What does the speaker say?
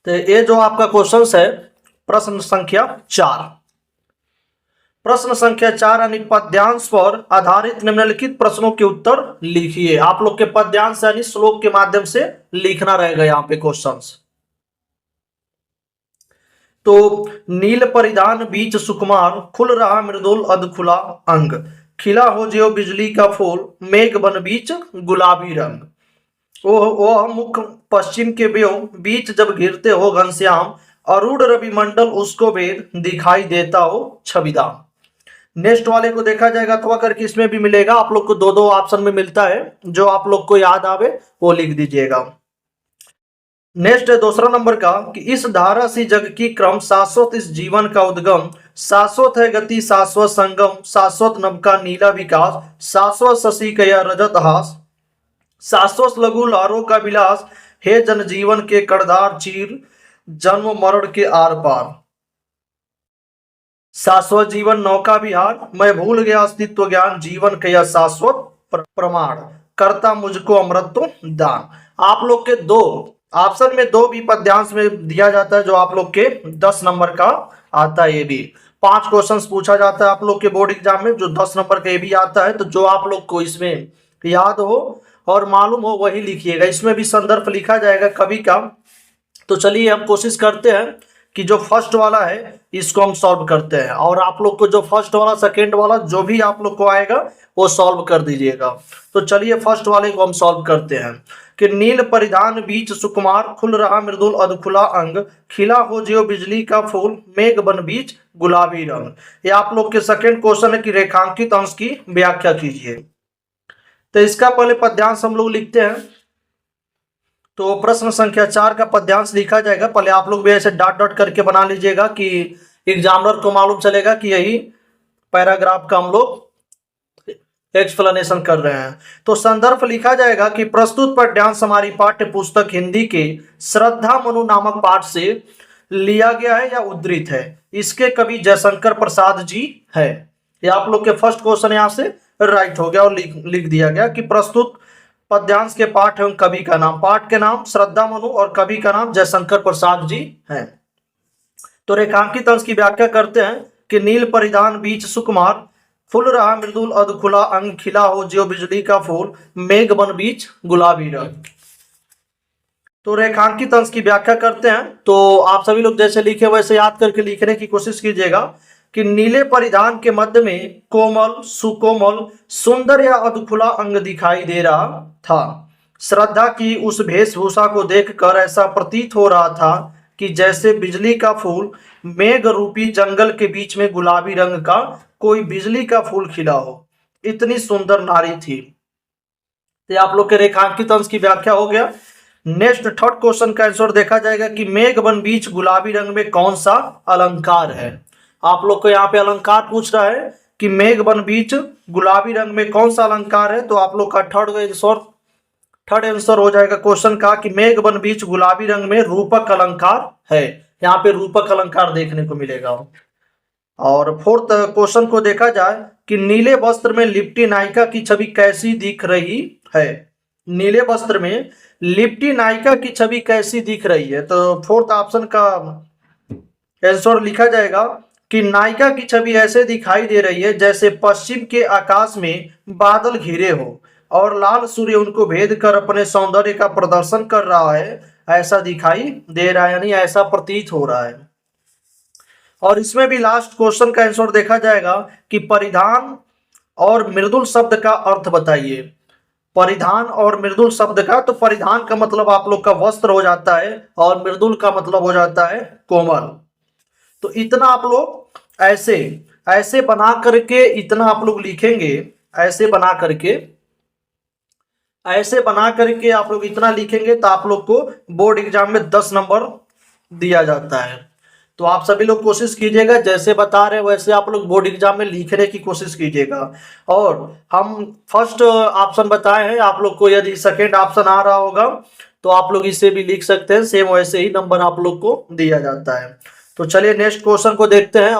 तो ये जो आपका क्वेश्चन है प्रश्न संख्या 4। प्रश्न संख्या 4 यानी पद्यांश पर आधारित निम्नलिखित प्रश्नों के उत्तर लिखिए। आप लोग के पद्यांश यानी श्लोक के माध्यम से लिखना रहेगा यहाँ पे क्वेश्चंस। तो नील परिधान बीच सुकुमार, खुल रहा मृदुल अधखुला अंग, खिला हो ज्यो बिजली का फूल, मेघ बन बीच गुलाबी रंग। वो मुख पश्चिम के व्योम, बीच जब घिरते हो घनश्याम, अरूढ़ रवि मंडल उसको भेद, दिखाई देता हो छविदाम। नेक्स्ट वाले को देखा जाएगा अथवा करके इसमें भी मिलेगा, आप लोग को दो दो ऑप्शन में मिलता है, जो आप लोग को याद आवे वो लिख दीजिएगा। नेक्स्ट है दूसरा नंबर का कि इस धारा सी जग की क्रम, शाश्वत इस जीवन का उद्गम, शाश्वत है गति शाश्वत संगम, शाश्वत नभ का नीला विकास, शाश्वत शशि कया रजत हास, शाश्वत लघु लारों का विलास, हे जनजीवन के करदार चीर, जन्म मरण के आर पार, शाश्वत जीवन नौका विहार, मैं भूल गया अस्तित्व ज्ञान, जीवन का यह शाश्वत प्रमाण, करता मुझको अमृत दान। आप लोग के दो ऑप्शन में दो भी पद्यांश में दिया जाता है, जो आप लोग के 10 नंबर का आता है। ये भी 5 क्वेश्चंस पूछा जाता है आप लोग के बोर्ड एग्जाम में, जो 10 नंबर का ये भी आता है। तो जो आप लोग को इसमें याद हो और मालूम हो वही लिखिएगा। इसमें भी संदर्भ लिखा जाएगा कभी का। तो चलिए हम कोशिश करते हैं कि जो फर्स्ट वाला है इसको हम सॉल्व करते हैं, और आप लोग को जो फर्स्ट वाला सेकंड वाला जो भी आप लोग को आएगा वो सॉल्व कर दीजिएगा। तो चलिए फर्स्ट वाले को हम सॉल्व करते हैं कि नील परिधान बीच सुकुमार, खुल रहा मृदुल अधखुला अंग, खिला हो ज्यो बिजली का फूल, मेघ बन बीच गुलाबी रंग। ये आप लोग के सेकंड क्वेश्चन है कि रेखांकित अंश की व्याख्या कीजिए। तो इसका पहले पद्यांश हम लोग लिखते हैं। तो प्रश्न संख्या 4 का पद्यांश लिखा जाएगा। पहले आप लोग भी ऐसे डॉट डॉट करके बना लीजिएगा कि एग्जामिनर को मालूम चलेगा कि यही पैराग्राफ का हम लोग एक्सप्लेनेशन कर रहे हैं। तो संदर्भ लिखा जाएगा कि प्रस्तुत पद्यांश हमारी पाठ्य पुस्तक हिंदी के श्रद्धा मनु नामक पाठ से लिया गया है या उद्धृत है। इसके कवि जयशंकर प्रसाद जी है। ये आप लोग के फर्स्ट क्वेश्चन यहाँ से राइट हो गया और लिख दिया गया कि प्रस्तुत पद्यांश के पाठ एवं कवि का नाम, पाठ के नाम श्रद्धा मनु और कवि का नाम जयशंकर प्रसाद जी हैं। तो रेखांकित अंश की व्याख्या करते हैं कि नील परिधान बीच सुकुमार, फुल रहा मृदुल अधखुला अंग, खिला हो ज्यो बिजली का फूल, मेघ बन बीच गुलाबी रंग। तो रेखांकित अंश की व्याख्या करते हैं। तो आप सभी लोग जैसे लिखे वैसे याद करके लिखने की कोशिश कीजिएगा कि नीले परिधान के मध्य में कोमल, सुकोमल, सुंदर या अधखुला अंग दिखाई दे रहा था। श्रद्धा की उस वेशभूषा को देखकर ऐसा प्रतीत हो रहा था कि जैसे बिजली का फूल मेघ रूपी जंगल के बीच में गुलाबी रंग का कोई बिजली का फूल खिला हो, इतनी सुंदर नारी थी। तो आप लोग के रेखांकित अंश की व्याख्या हो गया। नेक्स्ट थर्ड क्वेश्चन का आंसर देखा जाएगा कि मेघ बन बीच गुलाबी रंग में कौन सा अलंकार है। आप लोग को यहाँ पे अलंकार पूछ रहा है कि मेघ बन बीच गुलाबी रंग में कौन सा अलंकार है। तो आप लोग का थर्ड आंसर हो जाएगा क्वेश्चन का कि मेघ बन बीच गुलाबी रंग में रूपक अलंकार है। यहाँ पे रूपक अलंकार देखने को मिलेगा। और फोर्थ क्वेश्चन को देखा जाए कि नीले वस्त्र में लिपटी नायिका की छवि कैसी दिख रही है। नीले वस्त्र में लिपटी नायिका की छवि कैसी दिख रही है। तो फोर्थ ऑप्शन का आंसर लिखा जाएगा कि नायिका की छवि ऐसे दिखाई दे रही है जैसे पश्चिम के आकाश में बादल घिरे हो और लाल सूर्य उनको भेद कर अपने सौंदर्य का प्रदर्शन कर रहा है, ऐसा दिखाई दे रहा है, यानी ऐसा प्रतीत हो रहा है। और इसमें भी लास्ट क्वेश्चन का आंसर देखा जाएगा कि परिधान और मृदुल शब्द का अर्थ बताइए। परिधान और मृदुल शब्द का, तो परिधान का मतलब आप लोग का वस्त्र हो जाता है और मृदुल का मतलब हो जाता है कोमल। तो इतना आप लोग ऐसे बना करके इतना आप लोग लिखेंगे, ऐसे बना करके आप लोग इतना लिखेंगे तो आप लोग को बोर्ड एग्जाम में 10 नंबर दिया जाता है। तो आप सभी लोग कोशिश कीजिएगा जैसे बता रहे वैसे आप लोग बोर्ड एग्जाम में लिखने की कोशिश कीजिएगा। और हम फर्स्ट ऑप्शन बताए हैं, आप लोग को यदि सेकेंड ऑप्शन आ रहा होगा तो आप लोग इसे भी लिख सकते हैं, सेम वैसे ही नंबर आप लोग को दिया जाता है। तो चलिए नेक्स्ट क्वेश्चन को देखते हैं।